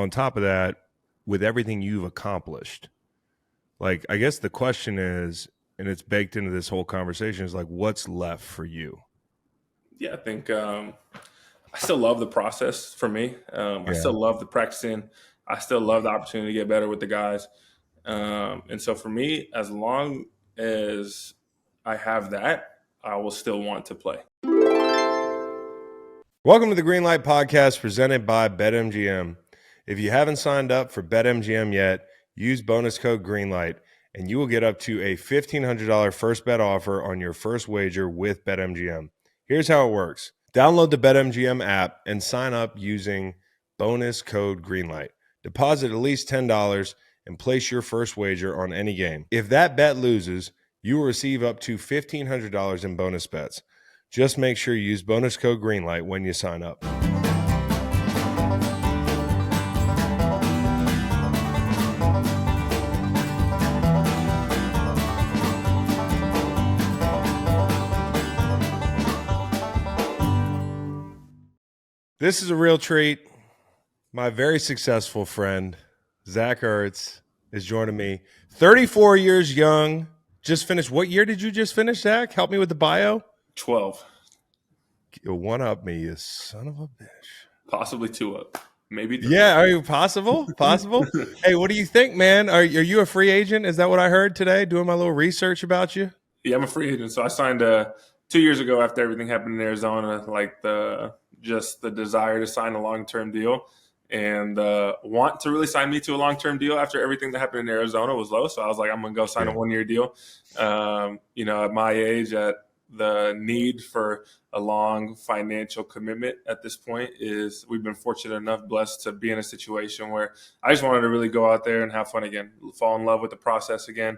on top of that, with everything you've accomplished, like, I guess the question is, and it's baked into this whole conversation, is like, what's left for you? Yeah, I think I still love the process for me. I still love the practicing. I still love the opportunity to get better with the guys. And so for me, as long as I have that, I will still want to play. Welcome to the Green Light Podcast presented by BetMGM. If you haven't signed up for BetMGM yet, use bonus code GREENLIGHT and you will get up to a $1,500 first bet offer on your first wager with BetMGM. Here's how it works. Download the BetMGM app and sign up using bonus code GREENLIGHT. Deposit at least $10 and place your first wager on any game. If that bet loses, you will receive up to $1,500 in bonus bets. Just make sure you use bonus code GREENLIGHT when you sign up. This is a real treat. My very successful friend, Zach Ertz, is joining me. 34 years young. Just finished. What year did you just finish, Zach? Help me with the bio. 12. You'll one up me, you son of a bitch. Possibly 2 up. Maybe 3. Yeah, are you possible? Possible? Hey, what do you think, man? Are you a free agent? Is that what I heard today? Doing my little research about you? Yeah, I'm a free agent. So I signed 2 years ago after everything happened in Arizona, like the desire to sign a long-term deal and want to really sign me to a long-term deal after everything that happened in Arizona was low. So I was like, I'm going to go sign a 1-year deal. At my age, at the need for a long financial commitment at this point is we've been fortunate enough, blessed to be in a situation where I just wanted to really go out there and have fun again, fall in love with the process again.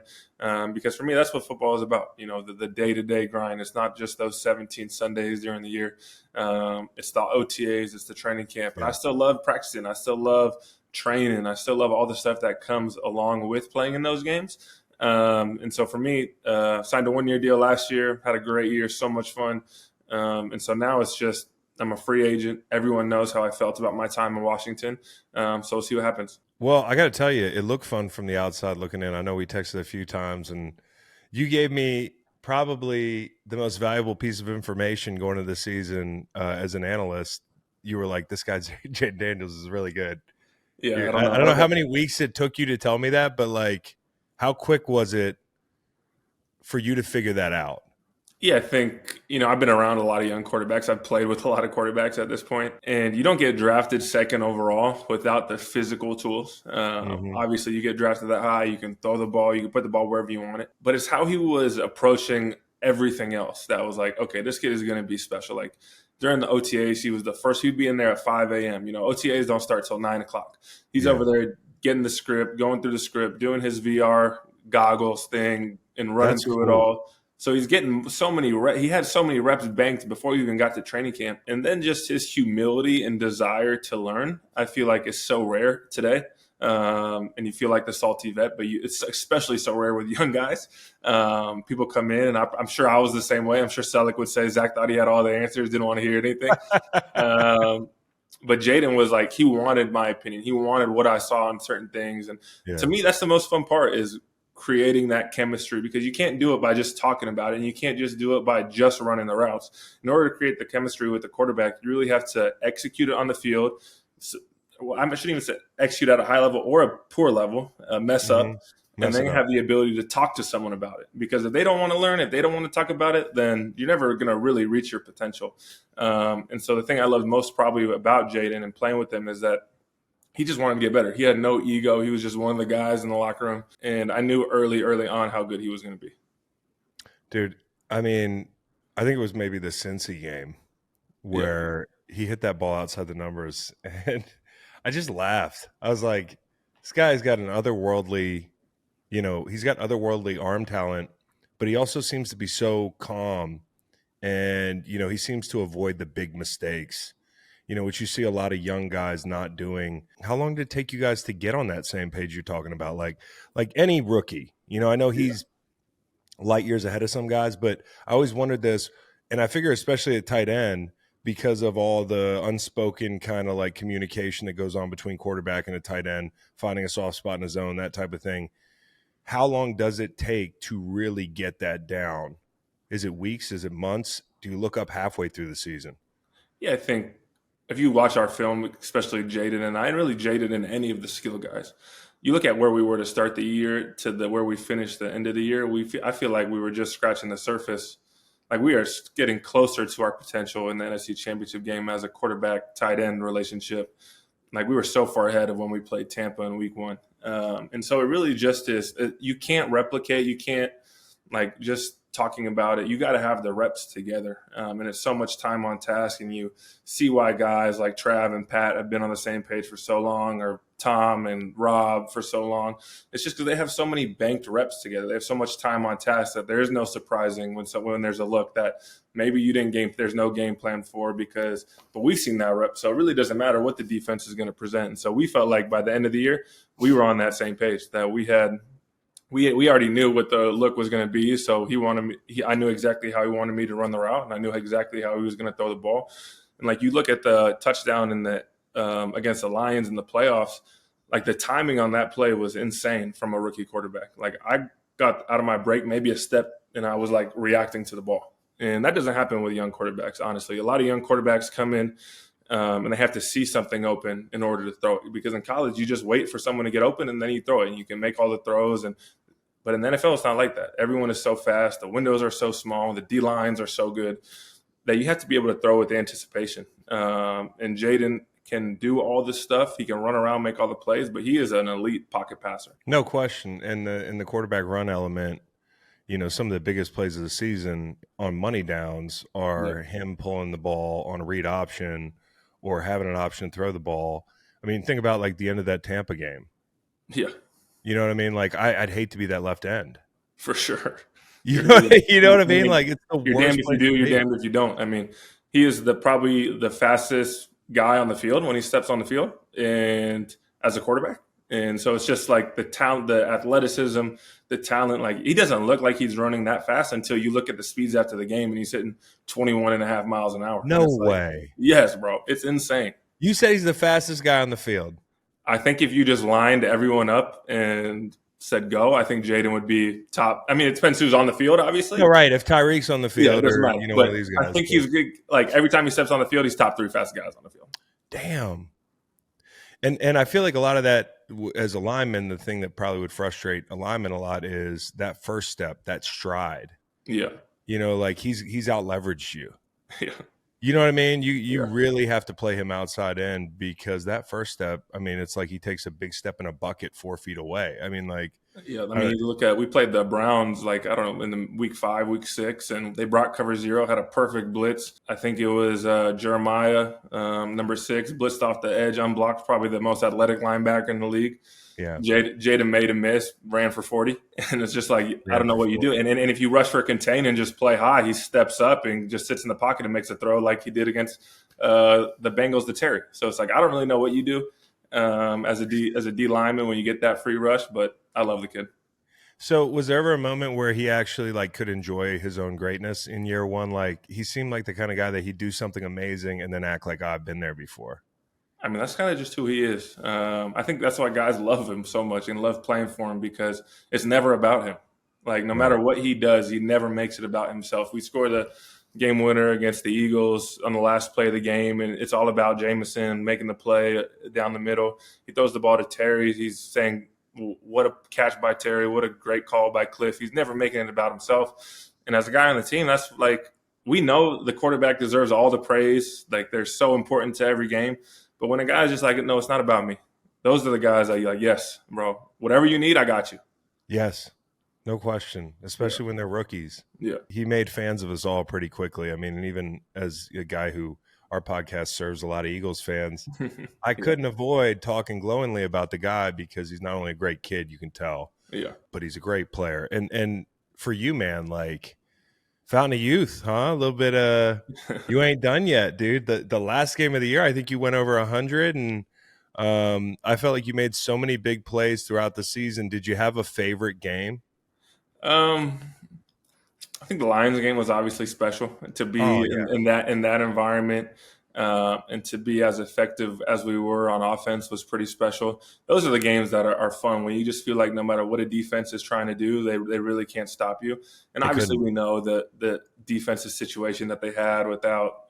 Because for me, that's what football is about. The day-to-day grind. It's not just those 17 Sundays during the year. It's the OTAs, it's the training camp. And I still love practicing. I still love training. I still love all the stuff that comes along with playing in those games. And so for me, signed a 1-year deal last year, had a great year, so much fun. And so now it's just, I'm a free agent. Everyone knows how I felt about my time in Washington. So we'll see what happens. Well, I got to tell you, it looked fun from the outside looking in. I know we texted a few times and you gave me probably the most valuable piece of information going into the season as an analyst. You were like, this guy's Jayden Daniels is really good. Yeah. I don't know how many weeks it took you to tell me that, but like, how quick was it for you to figure that out? Yeah, I think, I've been around a lot of young quarterbacks. I've played with a lot of quarterbacks at this point, and you don't get drafted second overall without the physical tools. Obviously, you get drafted that high, you can throw the ball, you can put the ball wherever you want it. But it's how he was approaching everything else that was like, okay, this kid is going to be special. Like during the OTAs, he was the first. He'd be in there at 5 a.m. OTAs don't start till 9 o'clock. He's over there getting the script, going through the script, doing his VR goggles thing and running through it all. So he's getting so many he had so many reps banked before he even got to training camp. And then just his humility and desire to learn, I feel like is so rare today. And you feel like the salty vet, but it's especially so rare with young guys. People come in, and I'm sure I was the same way. I'm sure Selleck would say Zach thought he had all the answers, didn't want to hear anything. But Jayden was like, he wanted my opinion. He wanted what I saw in certain things. And to me, that's the most fun part is creating that chemistry, because you can't do it by just talking about it, and you can't just do it by just running the routes. In order to create the chemistry with the quarterback, you really have to execute it on the field. I shouldn't even say execute at a high level or a poor level, mess up, and then have the ability to talk to someone about it. Because if they don't want to learn, if they don't want to talk about it, then you're never going to really reach your potential. And so the thing I loved most probably about Jayden and playing with him is that he just wanted to get better. He had no ego. He was just one of the guys in the locker room. And I knew early on how good he was going to be. Dude, I mean, I think it was maybe the Cincy game where he hit that ball outside the numbers. And I just laughed. I was like, this guy's got an otherworldly, he's got otherworldly arm talent, but he also seems to be so calm. And, he seems to avoid the big mistakes. Which you see a lot of young guys not doing. How long did it take you guys to get on that same page you're talking about? Like any rookie, I know he's light years ahead of some guys, but I always wondered this, and I figure especially at tight end, because of all the unspoken kind of like communication that goes on between quarterback and a tight end, finding a soft spot in a zone, that type of thing. How long does it take to really get that down? Is it weeks? Is it months? Do you look up halfway through the season? Yeah, I think if you watch our film, especially Jayden and I, and really Jayden and any of the skill guys, you look at where we were to start the year to where we finished the end of the year. I feel like we were just scratching the surface. Like we are getting closer to our potential in the NFC Championship game as a quarterback tight end relationship. Like we were so far ahead of when we played Tampa in Week 1, and so it really just is. You can't replicate. You can't like just talking about it. You got to have the reps together, and it's so much time on task. And you see why guys like Trav and Pat have been on the same page for so long, or Tom and Rob for so long. It's just because they have so many banked reps together. They have so much time on task that there is no surprising when there's a look that maybe you didn't game. There's no game plan for but we've seen that rep. So it really doesn't matter what the defense is going to present. And so we felt like by the end of the year, we were on that same page that we already knew what the look was going to be. So I knew exactly how he wanted me to run the route, and I knew exactly how he was going to throw the ball. And like you look at the touchdown in the against the Lions in the playoffs, like the timing on that play was insane from a rookie quarterback. Like I got out of my break maybe a step, and I was like reacting to the ball. And that doesn't happen with young quarterbacks, honestly. A lot of young quarterbacks come in and they have to see something open in order to throw it. Because in college, you just wait for someone to get open and then you throw it, and you can make all the throws. But in the NFL, it's not like that. Everyone is so fast. The windows are so small. The D-lines are so good that you have to be able to throw with anticipation. And Jayden can do all this stuff. He can run around, make all the plays, but he is an elite pocket passer. No question. And the quarterback run element, some of the biggest plays of the season on money downs are him pulling the ball on a read option or having an option to throw the ball. I mean, think about like the end of that Tampa game. Yeah. You know what I mean? Like I'd hate to be that left end. For sure. You know what I mean? Like it's the you're worst. Damned if you do, you're damned if you don't. I mean, he is probably the fastest guy on the field when he steps on the field and as a quarterback. And so it's just like the talent, the athleticism, the talent. Like he doesn't look like he's running that fast until you look at the speeds after the game and he's hitting 21.5 miles an hour. No way. Yes, bro. It's insane. You said he's the fastest guy on the field. I think if you just lined everyone up and said go, I think Jayden would be top. I mean, it depends who's on the field, obviously. No, right. If Tyreek's on the field or matter. one of these guys. I think he's good. Like every time he steps on the field, he's top 3 fastest guys on the field. Damn. And I feel like a lot of that as a lineman, the thing that probably would frustrate a lineman a lot is that first step, that stride. Yeah. Like he's out leveraged you. Yeah. You know what I mean? You really have to play him outside in because that first step, I mean, it's like he takes a big step in a bucket 4 feet away. I mean, like. Yeah, I mean, we played the Browns, like, I don't know, in the week 5, week 6, and they brought cover 0, had a perfect blitz. I think it was Jeremiah, number 6, blitzed off the edge, unblocked, probably the most athletic linebacker in the league. Yeah. Jayden made a miss, ran for 40. And it's just like, I don't know what you do. And if you rush for a contain and just play high, he steps up and just sits in the pocket and makes a throw like he did against the Bengals to Terry. So it's like, I don't really know what you do as a D lineman when you get that free rush, but I love the kid. So was there ever a moment where he actually like could enjoy his own greatness in year 1? Like he seemed like the kind of guy that he'd do something amazing and then act like, I've been there before. I mean, that's kind of just who he is. I think that's why guys love him so much and love playing for him because it's never about him. Like no matter what he does, he never makes it about himself. We score the game winner against the Eagles on the last play of the game, and it's all about Jameson making the play down the middle. He throws the ball to Terry. He's saying, what a catch by Terry. What a great call by Cliff. He's never making it about himself. And as a guy on the team, that's like we know the quarterback deserves all the praise. Like they're so important to every game. But when a guy's just like, no, it's not about me. Those are the guys that you're like, yes, bro, whatever you need, I got you. Yes, no question, especially when they're rookies. Yeah. He made fans of us all pretty quickly. I mean, and even as a guy who our podcast serves a lot of Eagles fans, I couldn't avoid talking glowingly about the guy because he's not only a great kid, you can tell, but he's a great player. And for you, man, like fountain of youth, huh? A little bit you ain't done yet, dude. The last game of the year, I think you went over 100 and I felt like you made so many big plays throughout the season. Did you have a favorite game? I I think the Lions game was obviously special to be Oh yeah, in that environment, and to be as effective as we were on offense was pretty special. Those are the games that are fun when you just feel like no matter what a defense is trying to do, they really can't stop you. And they obviously, couldn't. we know the defensive situation that they had without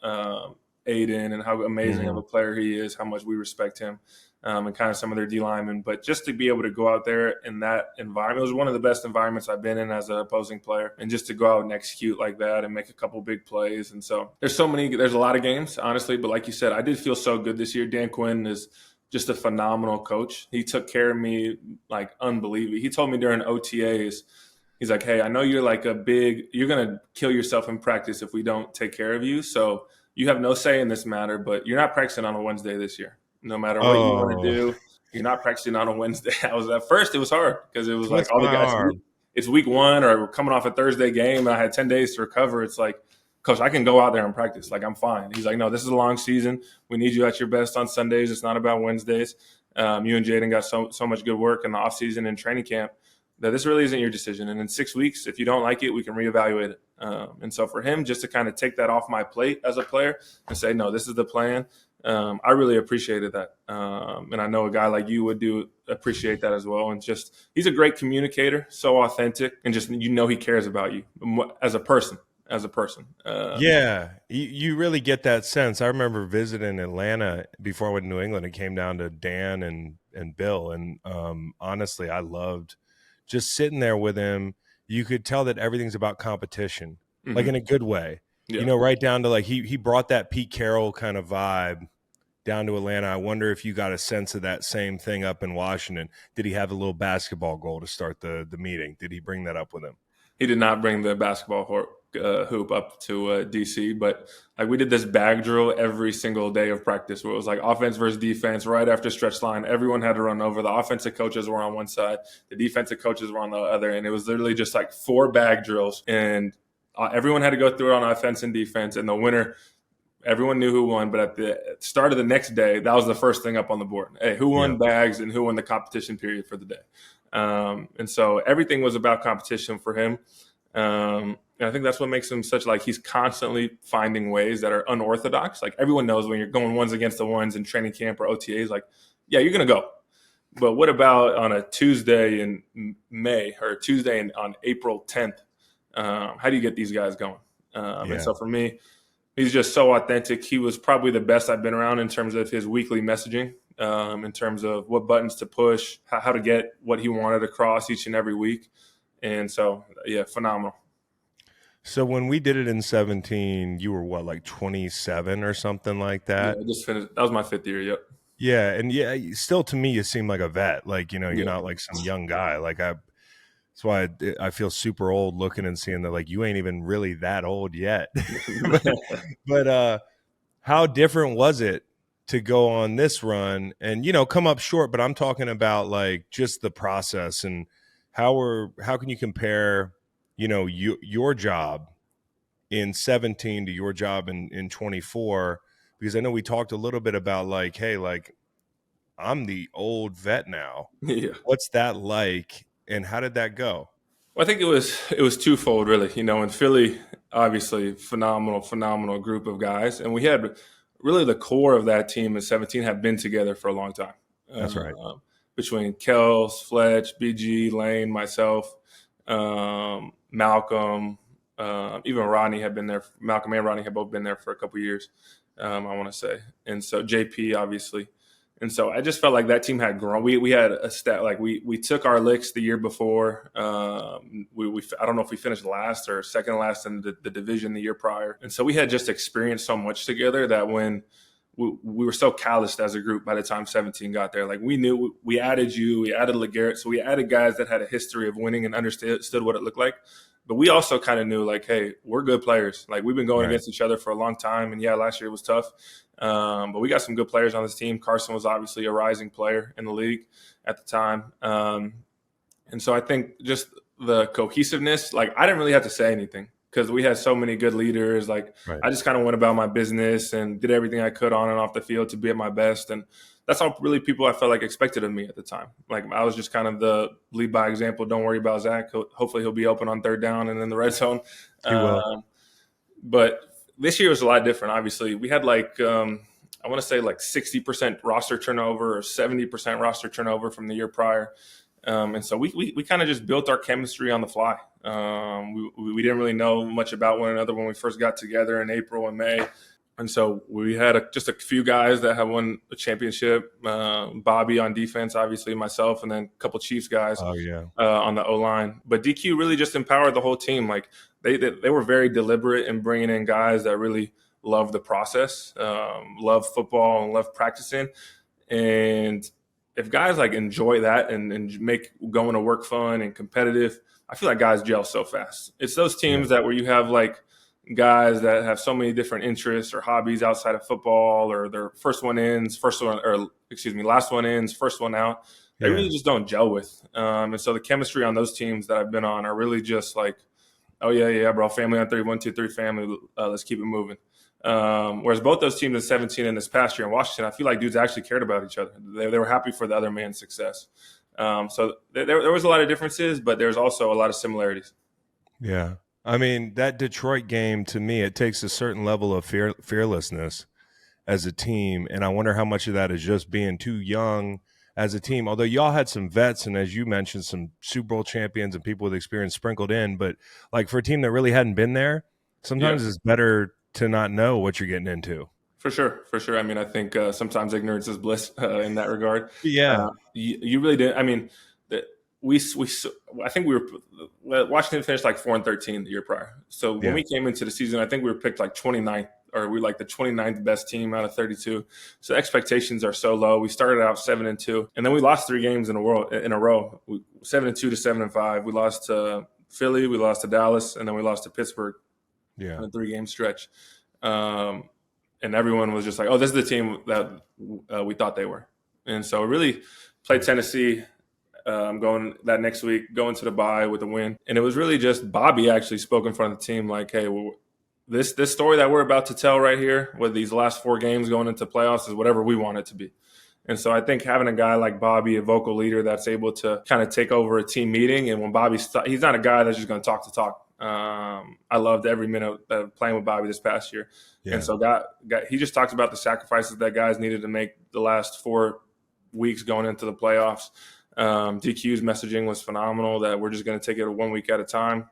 Aiden and how amazing of a Mhm. player he is, how much we respect him, and kind of some of their D linemen. But just to be able to go out there in that environment, it was one of the best environments I've been in as an opposing player. And just to go out and execute like that and make a couple big plays. And so there's a lot of games, honestly. But like you said, I did feel so good this year. Dan Quinn is just a phenomenal coach. He took care of me like unbelievably. He told me during OTAs, he's like, hey, I know you're like you're going to kill yourself in practice if we don't take care of you. So you have no say in this matter, but you're not practicing on a Wednesday this year. No matter what you want to Oh, do, you're not practicing on a Wednesday. I was at first, it was hard because it was like twist all the my guys, arm. it's week one or we're coming off a Thursday game and I had 10 days to recover. It's like, coach, I can go out there and practice. Like, I'm fine. He's like, no, this is a long season. We need you at your best on Sundays. It's not about Wednesdays. You and Jayden got so much good work in the offseason and training camp that this really isn't your decision. And in 6 weeks, if you don't like it, we can reevaluate it. And so for him, just to kind of take that off my plate as a player and say, no, this is the plan. I really appreciated that. And I know a guy like you would appreciate that as well. And just, he's a great communicator, so authentic, and just, he cares about you as a person, Yeah, you really get that sense. I remember visiting Atlanta before I went to New England. It came down to Dan and Bill, and honestly, I loved just sitting there with him. You could tell that everything's about competition, like in a good way. Yeah. Right down to like he brought that Pete Carroll kind of vibe down to Atlanta. I wonder if you got a sense of that same thing up in Washington. Did he have a little basketball goal to start the meeting? Did he bring that up with him? He did not bring the basketball hoop up to DC, but like we did this bag drill every single day of practice where it was like offense versus defense right after stretch line. Everyone had to run over. The offensive coaches were on one side, the defensive coaches were on the other, and it was literally just like 4 bag drills, and everyone had to go through it on offense and defense, and the winner, everyone knew who won, but at the start of the next day, that was the first thing up on the board. Hey, who Yeah. won bags and who won the competition period for the day? And so everything was about competition for him. And I think that's what makes him such, like, he's constantly finding ways that are unorthodox. Like, everyone knows when you're going ones against the ones in training camp or OTAs, like, yeah, you're going to go. But what about on a Tuesday in May or on April 10th? How do you get these guys going? And Yeah. so for me, he's just so authentic. He was probably the best I've been around in terms of his weekly messaging, in terms of what buttons to push, how to get what he wanted across each and every week. And so, yeah, phenomenal. So when we did it in 17, you were what, like 27 or something like Yeah, that? I just finished. That was my 5th year. Yep. Yeah, and yeah, still to me you seem like a vet. Like, you're Yeah. not like some young guy. Like that's why I feel super old looking and seeing that like you ain't even really that old yet. but but how different was it to go on this run and come up short, but I'm talking about like just the process and how can you compare, your job in 17 to your job in 24, because I know we talked a little bit about like, hey, like I'm the old vet now. Yeah. What's that like and how did that go? Well, I think it was twofold, really. In Philly, obviously, phenomenal group of guys, and we had really the core of that team in 17 have been together for a long time. That's right. Between Kels, Fletch, BG, Lane, myself, Malcolm, even Rodney had been there. Malcolm and Rodney had both been there for a couple years, I want to say, and so JP obviously. And so I just felt like that team had grown. We had a stat, like we took our licks the year before. I don't know if we finished last or second last in the division the year prior. And so we had just experienced so much together that when we were so calloused as a group by the time 17 got there, like we knew we added you, we added LeGarrette. So we added guys that had a history of winning and understood what it looked like. But we also kind of knew, like, hey, we're good players. Like, we've been going against each other for a long time. And, yeah, last year was tough. But we got some good players on this team. Carson was obviously a rising player in the league at the time. And so I think just the cohesiveness, like, I didn't really have to say anything because we had so many good leaders. Like, Right. I just kind of went about my business and did everything I could on and off the field to be at my best. And that's all really people I felt like expected of me at the time. Like I was just kind of the lead by example. Don't worry about Zach. Hopefully he'll be open on third down and in the red zone. He will. But this year was a lot different. Obviously, we had like I want to say like 60% roster turnover or 70% roster turnover from the year prior. And so we kind of just built our chemistry on the fly. We didn't really know much about one another when we first got together in April and May. And so we had just a few guys that have won a championship. Bobby on defense, obviously, myself, and then a couple Chiefs guys on the O-line. But DQ really just empowered the whole team. Like they were very deliberate in bringing in guys that really love the process, love football, and love practicing. And if guys like enjoy that and make going to work fun and competitive, I feel like guys gel so fast. It's those teams that where you have like guys that have so many different interests or hobbies outside of football, or their last one ins, first one out. They really just don't gel with. And so the chemistry on those teams that I've been on are really just like, oh yeah, bro, family on 3, 1, 2, 3, family. Let's keep it moving. Whereas both those teams in 17 and this past year in Washington, I feel like dudes actually cared about each other. They were happy for the other man's success. So there was a lot of differences, but there's also a lot of similarities. Yeah. I mean, that Detroit game, to me, it takes a certain level of fearlessness as a team. And I wonder how much of that is just being too young as a team. Although y'all had some vets and, as you mentioned, some Super Bowl champions and people with experience sprinkled in. But like for a team that really hadn't been there, sometimes it's better to not know what you're getting into. For sure. I mean, I think sometimes ignorance is bliss in that regard. Yeah. You really didn't. I mean, I think Washington finished like 4-13 the year prior. So when we came into the season, I think we were picked like 29th, or we like the 29th best team out of 32. So expectations are so low. We started out 7-2, and then we lost 3 games in a row. 7-2 to 7-5. We lost to Philly, we lost to Dallas, and then we lost to Pittsburgh. In a 3-game stretch. And everyone was just like, oh, this is the team that we thought they were. And so really played Tennessee going that next week, going to the bye with a win. And it was really just Bobby actually spoke in front of the team like, hey, this story that we're about to tell right here with these last 4 games going into playoffs is whatever we want it to be. And so I think having a guy like Bobby, a vocal leader that's able to kind of take over a team meeting, and when he's not a guy that's just going to talk to talk. I loved every minute playing with Bobby this past year. And so he just talked about the sacrifices that guys needed to make the last 4 weeks going into the playoffs. DQ's messaging was phenomenal, that we're just going to take it 1 week at a time.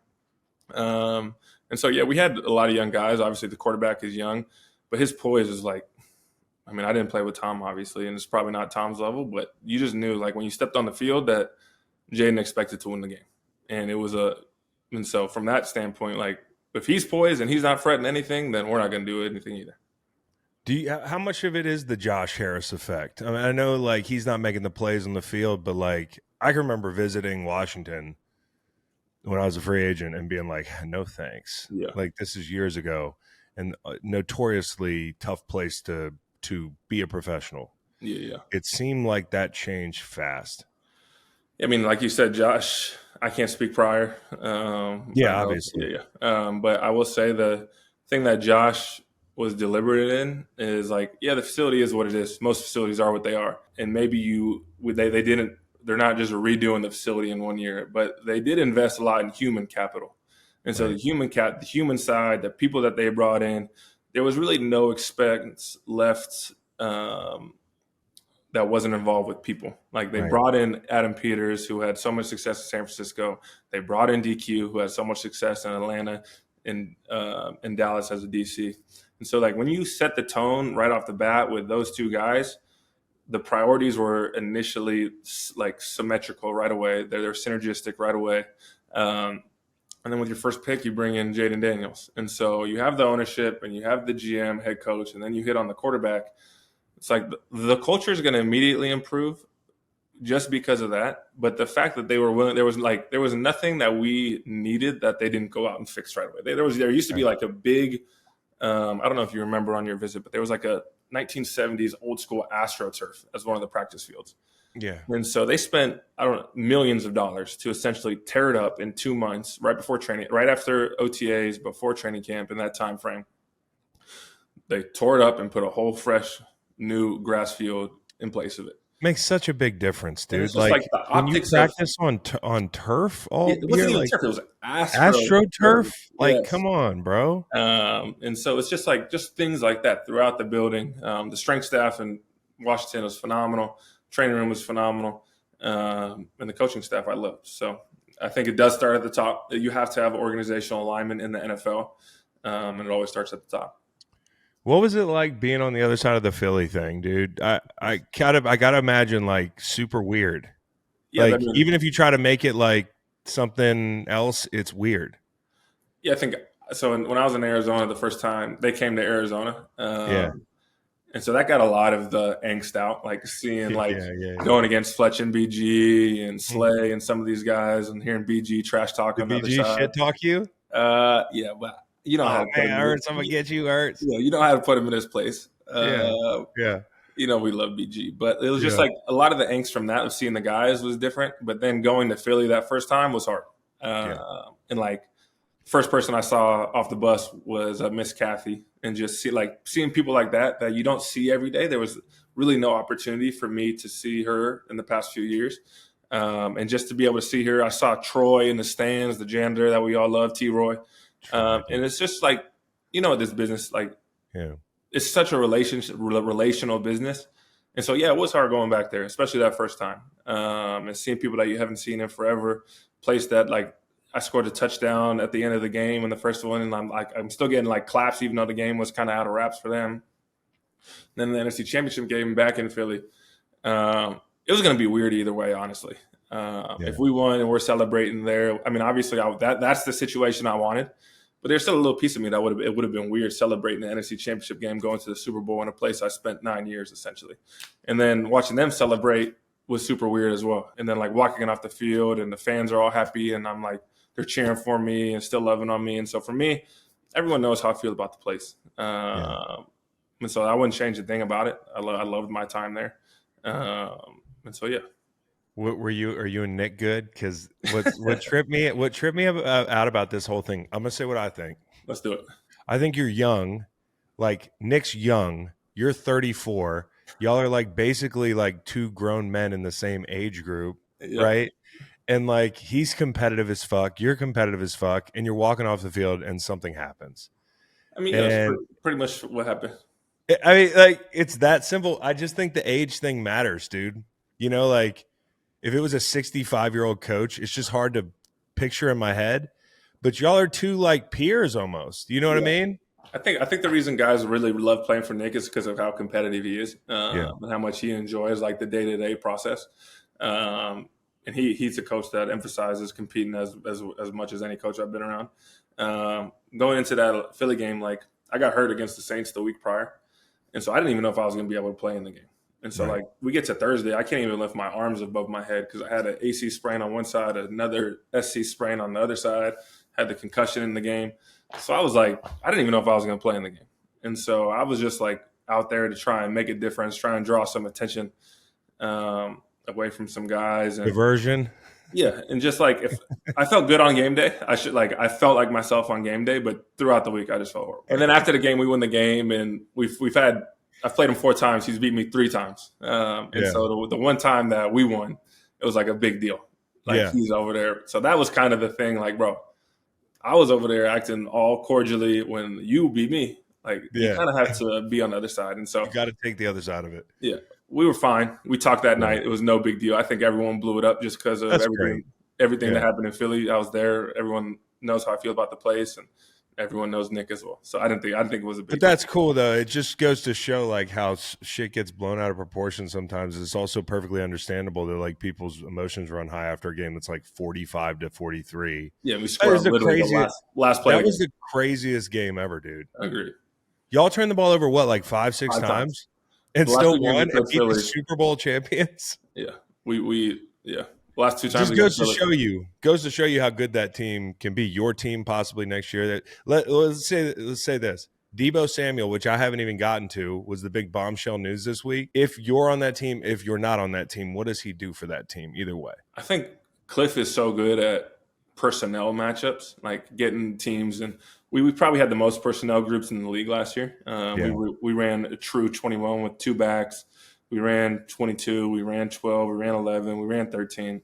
And so, we had a lot of young guys. Obviously, the quarterback is young, but his poise is like, I mean, I didn't play with Tom, obviously, and it's probably not Tom's level, but you just knew, like, when you stepped on the field that Jayden expected to win the game. And so from that standpoint, like, if he's poised and he's not fretting anything, then we're not going to do anything either. How much of it is the Josh Harris effect? I mean, I know like he's not making the plays on the field, but like I can remember visiting Washington when I was a free agent and being like, no thanks. Yeah. Like this is years ago, and notoriously tough place to be a professional. Yeah. It seemed like that changed fast. I mean, like you said, Josh, I can't speak prior. Obviously. But I will say the thing that Josh was deliberate in is like, the facility is what it is. Most facilities are what they are. And maybe they're not just redoing the facility in 1 year, but they did invest a lot in human capital. And so the human side, the people that they brought in, there was really no expense left that wasn't involved with people. Like they brought in Adam Peters, who had so much success in San Francisco. They brought in DQ, who had so much success in Atlanta and in Dallas as a DC. And so like when you set the tone right off the bat with those 2 guys, the priorities were initially like symmetrical right away. They're synergistic right away. And then with your first pick, you bring in Jayden Daniels. And so you have the ownership and you have the GM, head coach, and then you hit on the quarterback. It's like the culture is going to immediately improve just because of that. But the fact that they were willing, there was nothing that we needed that they didn't go out and fix right away. There used to be like a big, I don't know if you remember on your visit, but there was like a 1970s old school AstroTurf as one of the practice fields. Yeah. And so they spent, millions of dollars to essentially tear it up in 2 months, right before training, right after OTAs, before training camp in that time frame. They tore it up and put a whole fresh new grass field in place of it. Makes such a big difference, And it's dude. just like Like the when you optics of practice on turf all it year, wasn't even like turf, it was AstroTurf, AstroTurf. like Yes. come on, bro. And so it's just like just things like that throughout the building. The strength staff in Washington was phenomenal. Training room was phenomenal, and the coaching staff I loved. So I think it does start at the top. You have to have organizational alignment in the NFL, and it always starts at the top. What was it like being on the other side of the Philly thing, dude? I gotta imagine like super weird. Yeah, I Like mean, even if you try to make it like something else, it's weird. yeah, I think so. When I was in Arizona the first time, they came to Arizona. Yeah. And so that got a lot of the angst out, like seeing like Yeah, yeah. going against Fletch and BG and Mhm. Slay and some of these guys and hearing BG trash talk Did on the other BG side. shit talk you? Yeah, but you know how Oh to put man, him in Ertz, I'm gonna get you, Ertz. you know how to put him in his place. Yeah, yeah, You know we love BG, but it was just yeah, like a lot of the angst from that of seeing the guys was different. But then going to Philly that first time was hard. yeah. And like first person I saw off the bus was Miss Kathy, and just seeing people like that you don't see every day. There was really no opportunity for me to see her in the past few years, and just to be able to see her, I saw Troy in the stands, the janitor that we all love, T. Roy, Troy, and dude. it's just like this business like Yeah, it's such a relational business. And so, yeah, it was hard going back there, especially that first time, and seeing people that you haven't seen in forever. Place that like I scored a touchdown at the end of the game in the first one, and I'm still getting like claps, even though the game was kind of out of wraps for them. Then the NFC Championship game back in Philly, it was going to be weird either way, honestly. yeah, If we won and we're celebrating there, I mean, obviously that's the situation I wanted. But there's still a little piece of me that it would have been weird celebrating the NFC Championship game, going to the Super Bowl in a place I spent 9 years essentially, and then watching them celebrate was super weird as well. And then like walking off the field and the fans are all happy, and I'm like they're cheering for me and still loving on me. And so for me, everyone knows how I feel about the place, yeah. and so I wouldn't change a thing about it. I loved my time there, and so yeah, What were you? Are you and Nick good? Because what tripped me out about this whole thing? I'm gonna say what I think. let's do it. I think you're young. Like Nick's young. You're 34. Y'all are like basically like two grown men in the same age group, Yep. right? And like he's competitive as fuck. You're competitive as fuck, and you're walking off the field, and something happens. I mean, yeah, that's And pretty much what happened. I mean, like it's that simple. I just think the age thing matters, dude. You know, like if it was a 65-year-old coach, it's just hard to picture in my head. But y'all are two like peers almost. You know what I Yeah. mean? I think the reason guys really love playing for Nick is because of how competitive he is, Yeah. and how much he enjoys like the day-to-day process. And he's a coach that emphasizes competing as much as any coach I've been around. Going into that Philly game, like I got hurt against the Saints the week prior, and so I didn't even know if I was going to be able to play in the game. And so Right. like we get to Thursday, I can't even lift my arms above my head because I had an AC sprain on one side, another SC sprain on the other side, had the concussion in the game. So I was like, I didn't even know if I was going to play in the game. And so I was just like out there to try and make a difference, try and draw some attention away from some guys. And Diversion. yeah, and just like if I felt good on game day, I felt like myself on game day, but throughout the week I just felt horrible. And then after the game, we win the game, and I've played him 4 times. He's beat me 3 times. And Yeah. so the one time that we won, it was like a big deal. Like Yeah. he's over there. So that was kind of the thing. Like, bro, I was over there acting all cordially when you beat me. Like you Yeah. kind of have to be on the other side. And so You got to take the other side of it. yeah, we were fine. We talked that Yeah. night. It was no big deal. I think everyone blew it up just because of That's everything Yeah. that happened in Philly. I was there. Everyone knows how I feel about the place, and everyone knows Nick as well. So I didn't think it was a big But that's cool though. It just goes to show like how shit gets blown out of proportion sometimes. It's also perfectly understandable that like people's emotions run high after a game that's like 45-43. Yeah, we That scored was on the literally the craziest. last play. That was the craziest game ever, dude. I agree. Y'all turned the ball over what, like 5-6 5 times, times. and The last still 2 games we won and played beat the Philly. Super Bowl champions. Yeah, we yeah. The last 2 times Just against goes to Philly. show you how good that team can be. Your team possibly next year. That let's say this. Deebo Samuel, which I haven't even gotten to, was the big bombshell news this week. If you're on that team, if you're not on that team, what does he do for that team? Either way. I think Cliff is so good at personnel matchups, like getting teams, and we probably had the most personnel groups in the league last year. Yeah. We ran a true 21 with 2 backs, We ran 22, we ran 12, we ran 11, we ran 13.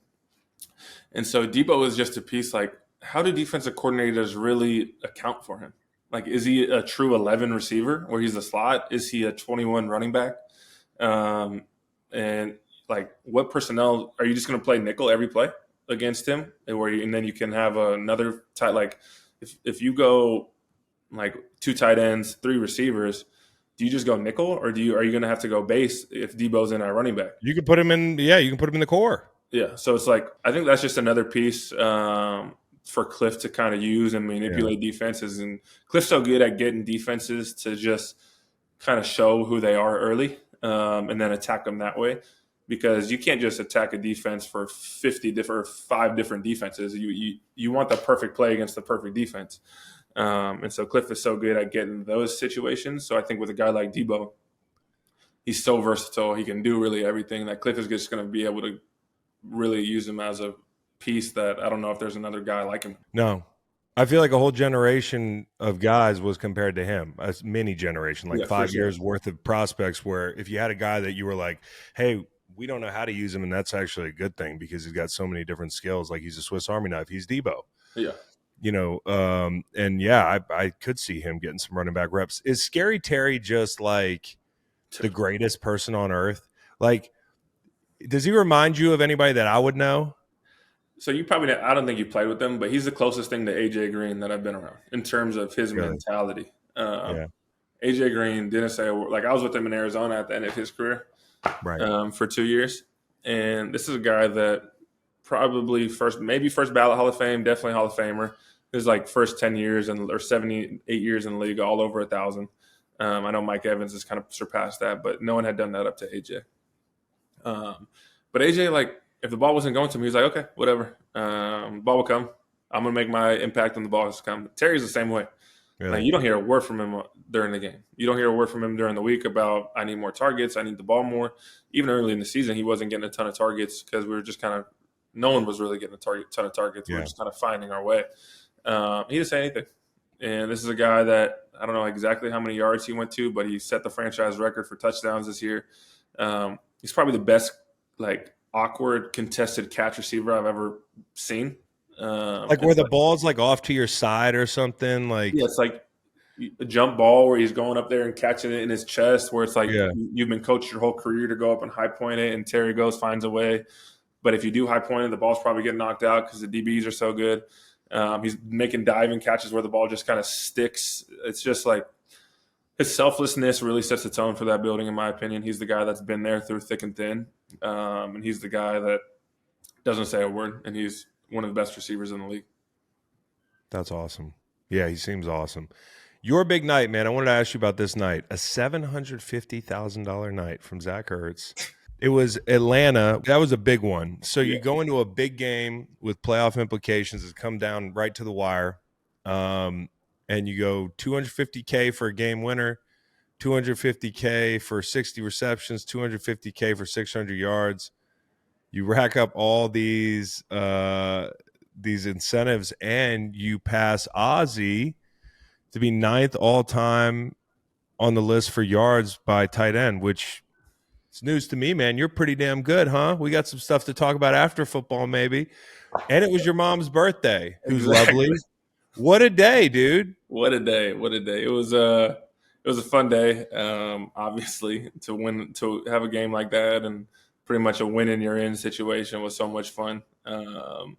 And so Deebo is just a piece like, how do defensive coordinators really account for him? Like, is he a true 11 receiver where he's a slot? Is he a 21 running back? Um, and like, what personnel are you just going to play nickel every play against him? And then you can have another tight, like, if you go like 2 tight ends, 3 receivers, do you just go nickel or are you going to have to go base if Debo's in our running back? You can put him in. Yeah, you can put him in the core. Yeah, so it's like I think that's just another piece for Cliff to kind of use and manipulate defenses. And Cliff's so good at getting defenses to just kind of show who they are early and then attack them that way. Because you can't just attack a defense for 5 different defenses. You want the perfect play against the perfect defense. And so Cliff is so good at getting those situations. So I think with a guy like Deebo, he's so versatile. He can do really everything. That Cliff is just going to be able to really use him as a piece that I don't know if there's another guy like him. No. I feel like a whole generation of guys was compared to him, a mini generation, like 5 years worth of prospects where if you had a guy that you were like, hey, we don't know how to use him, and that's actually a good thing because he's got so many different skills. Like he's a Swiss Army knife. He's Deebo. Yeah. You know, and yeah, I could see him getting some running back reps. Is Scary Terry just like the greatest person on earth? Like, does he remind you of anybody that I would know? So you probably, I don't think you played with him, but he's the closest thing to AJ Green that I've been around in terms of his mentality. AJ Green didn't say, like I was with him in Arizona at the end of his career for 2 years. And this is a guy that probably maybe first ballot Hall of Fame, definitely Hall of Famer. His like first 10 years or 78 years in the league, all over 1,000. I know Mike Evans has kind of surpassed that, but no one had done that up to AJ. But AJ, like, if the ball wasn't going to him, he was like, okay, whatever. Ball will come. I'm going to make my impact when the ball has come. Terry's the same way. Really? Like, you don't hear a word from him during the game. You don't hear a word from him during the week about, I need more targets. I need the ball more. Even early in the season, he wasn't getting a ton of targets because we were just kind of – no one was really getting a ton of targets. We were just kind of finding our way. He didn't say anything. And this is a guy that I don't know exactly how many yards he went to, but he set the franchise record for touchdowns this year. He's probably the best, like, awkward contested catch receiver I've ever seen. Like where the ball's like off to your side or something. Like it's like a jump ball where he's going up there and catching it in his chest. Where it's like you've been coached your whole career to go up and high point it, and Terry finds a way. But if you do high point it, the ball's probably getting knocked out because the DBs are so good. He's making diving catches where the ball just kind of sticks. It's just like his selflessness really sets the tone for that building, in my opinion. He's the guy that's been there through thick and thin. And he's the guy that doesn't say a word, and he's one of the best receivers in the league. That's awesome. Yeah, he seems awesome. Your big night, man. I wanted to ask you about this night. A $750,000 night from Zach Ertz. It was Atlanta. That was a big one. So you go into a big game with playoff implications. It's come down right to the wire. And you go $250K for a game winner, $250K for 60 receptions, $250K for 600 yards. You rack up all these incentives, and you pass Ozzie to be 9th all-time on the list for yards by tight end, which is news to me, man. You're pretty damn good, huh? We got some stuff to talk about after football, maybe. And it was your mom's birthday, who's lovely. What a day, dude. What a day. It was a fun day, obviously, to have a game like that, and pretty much a win in your in situation was so much fun. And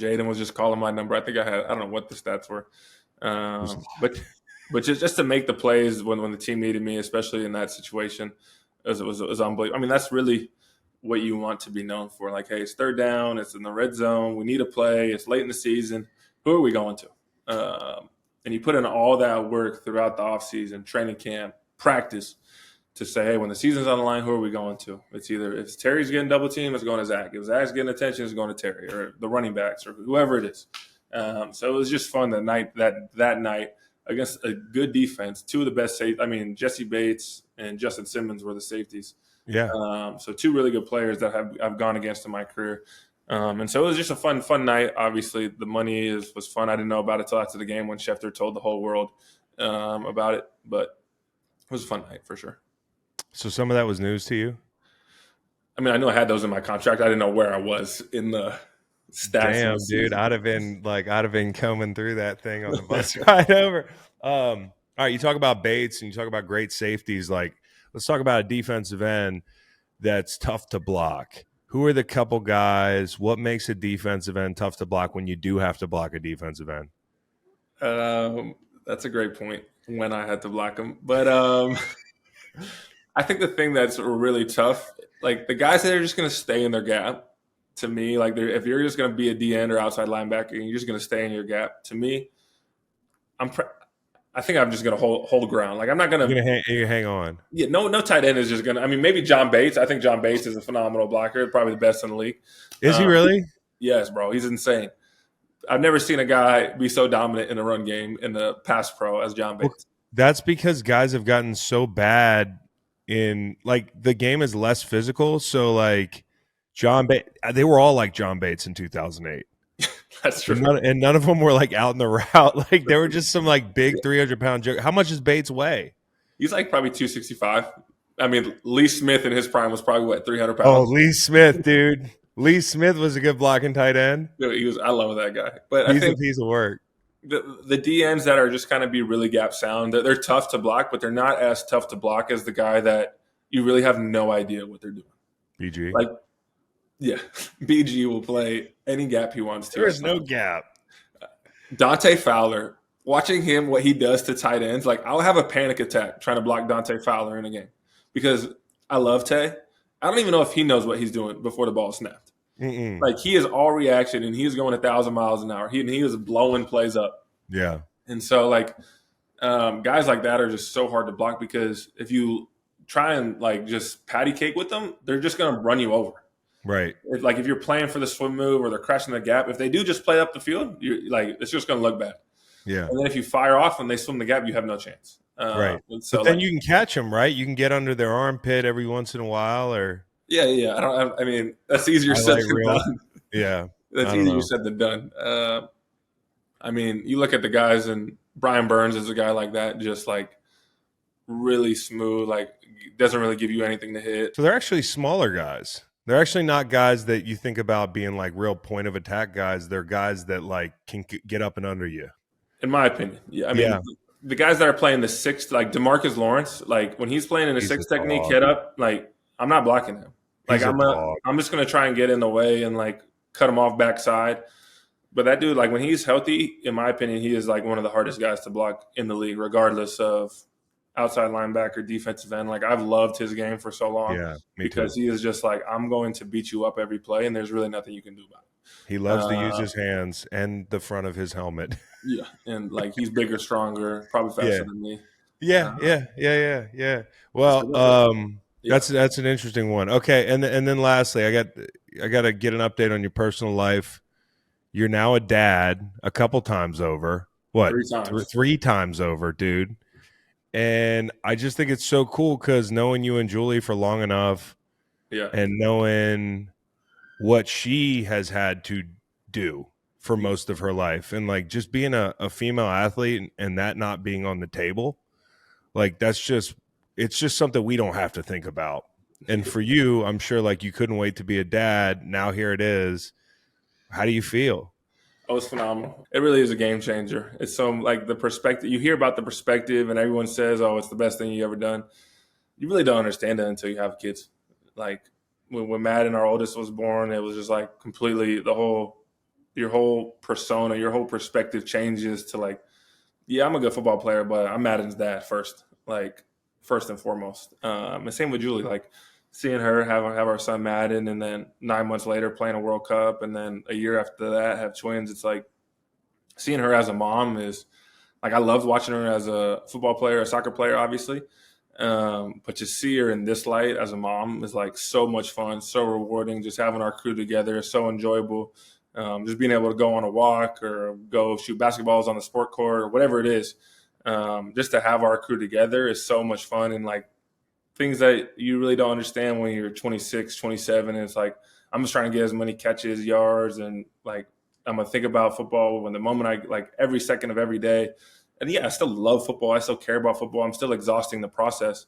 Jayden was just calling my number. I think I don't know what the stats were. But just to make the plays when the team needed me, especially in that situation, it was unbelievable. I mean, that's really what you want to be known for. Like, hey, it's third down. It's in the red zone. We need a play. It's late in the season. Who are we going to? And you put in all that work throughout the offseason, training camp, practice, to say, hey, when the season's on the line, who are we going to? It's either if Terry's getting double teamed, it's going to Zach. If Zach's getting attention, it's going to Terry or the running backs or whoever it is. So it was just fun that night against a good defense. 2 of the best safeties. I mean, Jesse Bates and Justin Simmons were the safeties. Yeah. So 2 really good players that I've gone against in my career. And so it was just a fun night. Obviously, the money was fun. I didn't know about it till after the game when Schefter told the whole world about it. But it was a fun night for sure. So some of that was news to you? I mean, I knew I had those in my contract. I didn't know where I was in the stats of the Damn, dude, season. I'd have been combing through that thing on the bus ride over. All right, you talk about Bates and you talk about great safeties. Like, let's talk about a defensive end that's tough to block. Who are the couple guys? What makes a defensive end tough to block when you do have to block a defensive end? That's a great point when I had to block him. But I think the thing that's really tough, like the guys that are just going to stay in their gap, to me, like if you're just going to be a D end or outside linebacker and you're just going to stay in your gap, to me, I'm. I think I'm just going to hold ground. Like I'm not going to. You hang on. Yeah, no tight end is just going to. I mean, maybe John Bates. I think John Bates is a phenomenal blocker, probably the best in the league. Is he really? Yes, bro. He's insane. I've never seen a guy be so dominant in the run game in the pass pro as John Bates. Well, that's because guys have gotten so bad in like the game is less physical. So like John Bates, they were all like John Bates in 2008. That's true. And none of them were like out in the route. Like there were just some like big 300-pound joke. How much does Bates weigh? He's like probably 265. I mean, Lee Smith in his prime was probably what 300 pounds. Oh, Lee Smith, dude. Lee Smith was a good blocking tight end. Dude, he was. I love that guy. But He's I think a piece of work. the DNs that are just kind of be really gap sound, they're tough to block, but they're not as tough to block as the guy that you really have no idea what they're doing. BG. Like, yeah, BG will play any gap he wants to. There is no gap. Dante Fowler, watching him, what he does to tight ends, like I'll have a panic attack trying to block Dante Fowler in a game because I love Tay. I don't even know if he knows what he's doing before the ball snapped. Mm-mm. Like he is all reaction and he is going 1,000 miles an hour. He is blowing plays up. Yeah. And so like guys like that are just so hard to block because if you try and like just patty cake with them, they're just going to run you over. Right. If you're playing for the swim move or they're crashing the gap, if they do just play up the field, you're like it's just going to look bad. Yeah. And then if you fire off and they swim the gap, you have no chance. Right. So but then you can catch them, right? You can get under their armpit every once in a while, or yeah. I mean, that's easier said than done. Yeah, that's easier said than done. I mean, you look at the guys, and Brian Burns is a guy like that, just like really smooth, like doesn't really give you anything to hit. So they're actually smaller guys. They're actually not guys that you think about being like real point of attack guys. They're guys that like can get up and under you. In my opinion, yeah. I mean, the guys that are playing the sixth, like DeMarcus Lawrence, like when he's playing in the sixth technique hit up, like I'm not blocking him. Like I'm just gonna try and get in the way and like cut him off backside. But that dude, like when he's healthy, in my opinion, he is like one of the hardest guys to block in the league, regardless of outside linebacker, defensive end. Like I've loved his game for so long. Yeah, because he is just like, I'm going to beat you up every play, and there's really nothing you can do about it. He loves to use his hands and the front of his helmet. Yeah, and like he's bigger, stronger, probably faster than me. Yeah. Well, that's an interesting one. Okay, and then lastly, I got to get an update on your personal life. You're now a dad a couple times over. What? 3 times. 3 times over, dude. And I just think it's so cool because knowing you and Julie for long enough, and knowing what she has had to do for most of her life, and like just being a female athlete and that not being on the table, like it's just something we don't have to think about. And for you, I'm sure like you couldn't wait to be a dad. Now here it is. How do you feel? Oh, it's phenomenal. It really is a game changer. It's so like the perspective, you hear about the perspective and everyone says, oh, it's the best thing you ever done. You really don't understand that until you have kids. Like when Madden, our oldest, was born, it was just like completely your whole persona, your whole perspective changes to like, yeah, I'm a good football player, but I'm Madden's dad first and foremost. And same with Julie, like seeing her have our son Madden, and then 9 months later playing a World Cup, and then a year after that have twins. It's like seeing her as a mom is like, I loved watching her as a football player, a soccer player, obviously. But to see her in this light as a mom is like so much fun, so rewarding. Just having our crew together is so enjoyable. Just being able to go on a walk or go shoot basketballs on the sport court or whatever it is. Just to have our crew together is so much fun, and like things that you really don't understand when you're 26, 27. And it's like, I'm just trying to get as many catches, yards, and like I'm gonna think about football when the moment I like every second of every day. And yeah, I still love football. I still care about football. I'm still exhausting the process.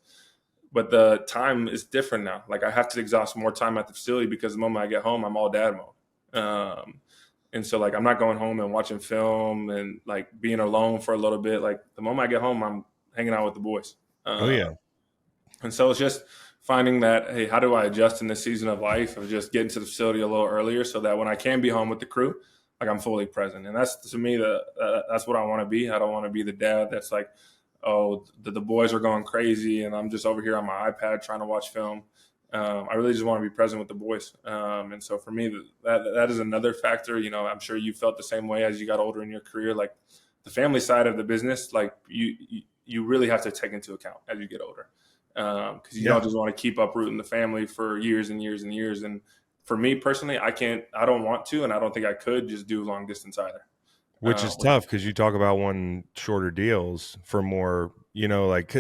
but the time is different now. Like I have to exhaust more time at the facility because the moment I get home, I'm all dad mode. And so like I'm not going home and watching film and like being alone for a little bit. Like the moment I get home, I'm hanging out with the boys. Oh yeah. And so it's just finding that, hey, how do I adjust in this season of life of just getting to the facility a little earlier so that when I can be home with the crew, like I'm fully present. And that's to me that's what I want to be. I don't want to be the dad that's like, oh, the boys are going crazy and I'm just over here on my iPad trying to watch film. I really just want to be present with the boys. And so for me, that is another factor. You know, I'm sure you felt the same way as you got older in your career. Like the family side of the business, like you really have to take into account as you get older. Because you don't just want to keep uprooting the family for years and years and years. And for me personally, I don't want to, and I don't think I could just do long distance either. Which is tough because you talk about wanting shorter deals for more, you know, like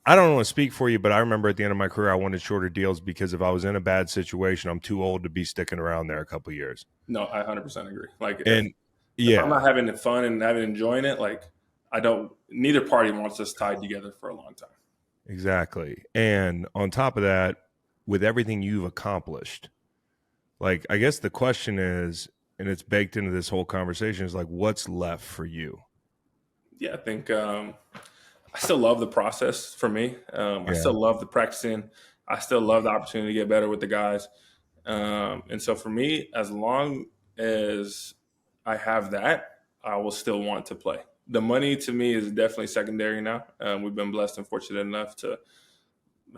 I don't want to speak for you, but I remember at the end of my career, I wanted shorter deals because if I was in a bad situation, I'm too old to be sticking around there a couple of years. No, I 100% agree. Like, if I'm not having fun and enjoying it, like neither party wants us tied together for a long time. Exactly. And on top of that, with everything you've accomplished, like, I guess the question is, and it's baked into this whole conversation, is like, what's left for you? Yeah, I think I still love the process for me. I still love the practicing. I still love the opportunity to get better with the guys. And so for me, as long as I have that, I will still want to play. The money to me is definitely secondary now. We've been blessed and fortunate enough to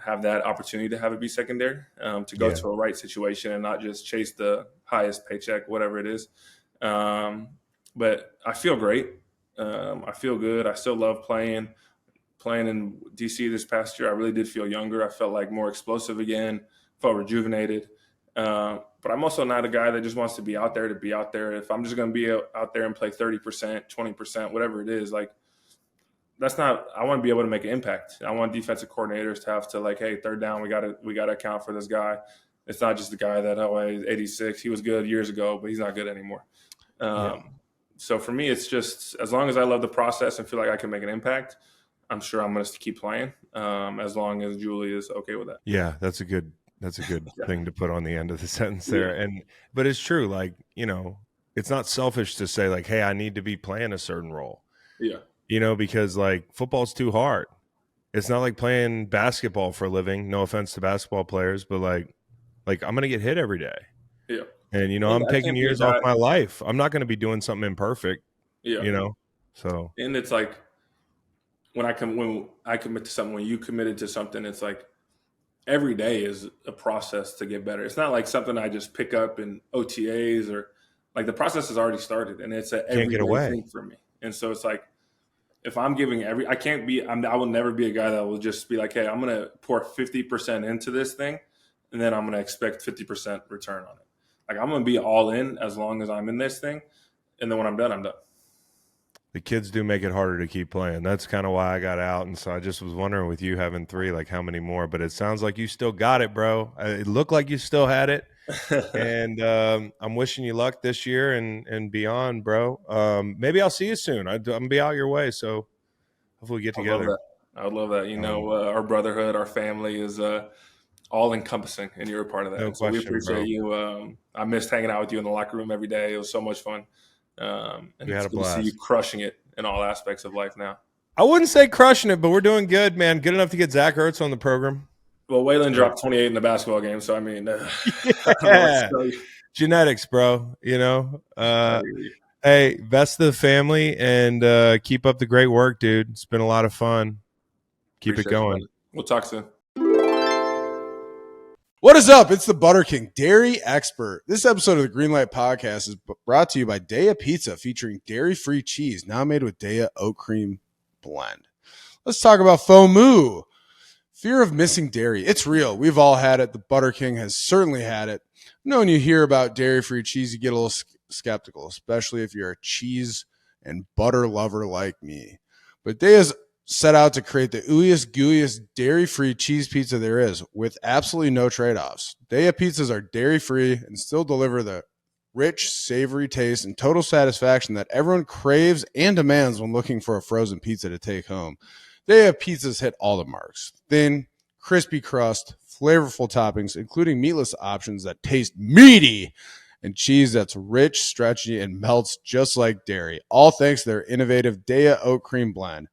have that opportunity to have it be secondary, to go to a right situation and not just chase the highest paycheck, whatever it is. But I feel great. I feel good. I still love playing in DC this past year. I really did feel younger. I felt like more explosive again, felt rejuvenated. But I'm also not a guy that just wants to be out there to be out there. If I'm just going to be out there and play 30%, 20%, whatever it is, like that's not. I want to be able to make an impact. I want defensive coordinators to have to like, hey, third down, we got to account for this guy. It's not just the guy that he's 86. He was good years ago, but he's not good anymore. So for me, it's just as long as I love the process and feel like I can make an impact, I'm sure I'm going to keep playing. As long as Julie is okay with that. Yeah, that's a good thing to put on the end of the sentence there. But it's true. Like, you know, it's not selfish to say like, hey, I need to be playing a certain role. Yeah. You know, because like football's too hard. It's not like playing basketball for a living. No offense to basketball players, but like I'm going to get hit every day. Yeah. And, you know, I'm taking years off my life. I'm not going to be doing something imperfect. Yeah. You know, so. And it's like when I commit to something, when you committed to something, it's like every day is a process to get better. It's not like something I just pick up in OTAs or like the process has already started and it's an everyday thing for me. And so it's like, if I'm giving I will never be a guy that will just be like, hey, I'm going to pour 50% into this thing and then I'm going to expect 50% return on it. Like I'm going to be all in as long as I'm in this thing. And then when I'm done, I'm done. The kids do make it harder to keep playing. That's kind of why I got out. And so I just was wondering with you having 3, like how many more, but it sounds like you still got it, bro. It looked like you still had it. And I'm wishing you luck this year and beyond, bro. Maybe I'll see you soon. I'm going to be out your way. So hopefully we get together. I would love that. You know, our brotherhood, our family is all encompassing and you're a part of that. No question, we appreciate bro. you. I missed hanging out with you in the locker room every day. It was so much fun. And we had it's good to see you crushing it in all aspects of life now. I wouldn't say crushing it, but we're doing good, man. Good enough to get Zach Ertz on the program. Well, Waylon dropped 28 in the basketball game, so I mean, genetics, bro. You know, hey, best of the family, and keep up the great work, dude. It's been a lot of fun. Keep it going. We'll talk soon. What is up? It's the Butter King, dairy expert. This episode of the Greenlight Podcast is brought to you by Daya Pizza, featuring dairy-free cheese, now made with Daya Oat Cream Blend. Let's talk about FOMO. Fear of missing dairy. It's real. We've all had it. The Butter King has certainly had it. When you hear about dairy-free cheese, you get a little skeptical, especially if you're a cheese and butter lover like me. But Daya's set out to create the ooeyest, gooeyest dairy-free cheese pizza there is with absolutely no trade-offs. Daya pizzas are dairy-free and still deliver the rich, savory taste and total satisfaction that everyone craves and demands when looking for a frozen pizza to take home. Daya pizzas hit all the marks. Thin, crispy crust, flavorful toppings, including meatless options that taste meaty, and cheese that's rich, stretchy, and melts just like dairy. All thanks to their innovative Daya Oat Cream Blend.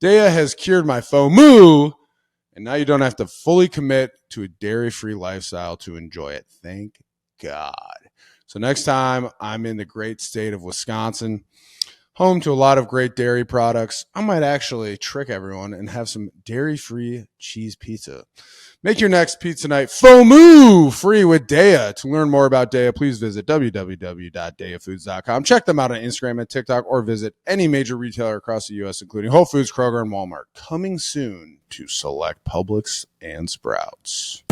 Daya has cured my FOMO, and now you don't have to fully commit to a dairy-free lifestyle to enjoy it. Thank God. So next time I'm in the great state of Wisconsin, home to a lot of great dairy products, I might actually trick everyone and have some dairy-free cheese pizza. Make your next pizza night FOMO free with Daya. To learn more about Daya, please visit www.dayafoods.com. Check them out on Instagram and TikTok, or visit any major retailer across the U.S., including Whole Foods, Kroger, and Walmart. Coming soon to select Publix and Sprouts.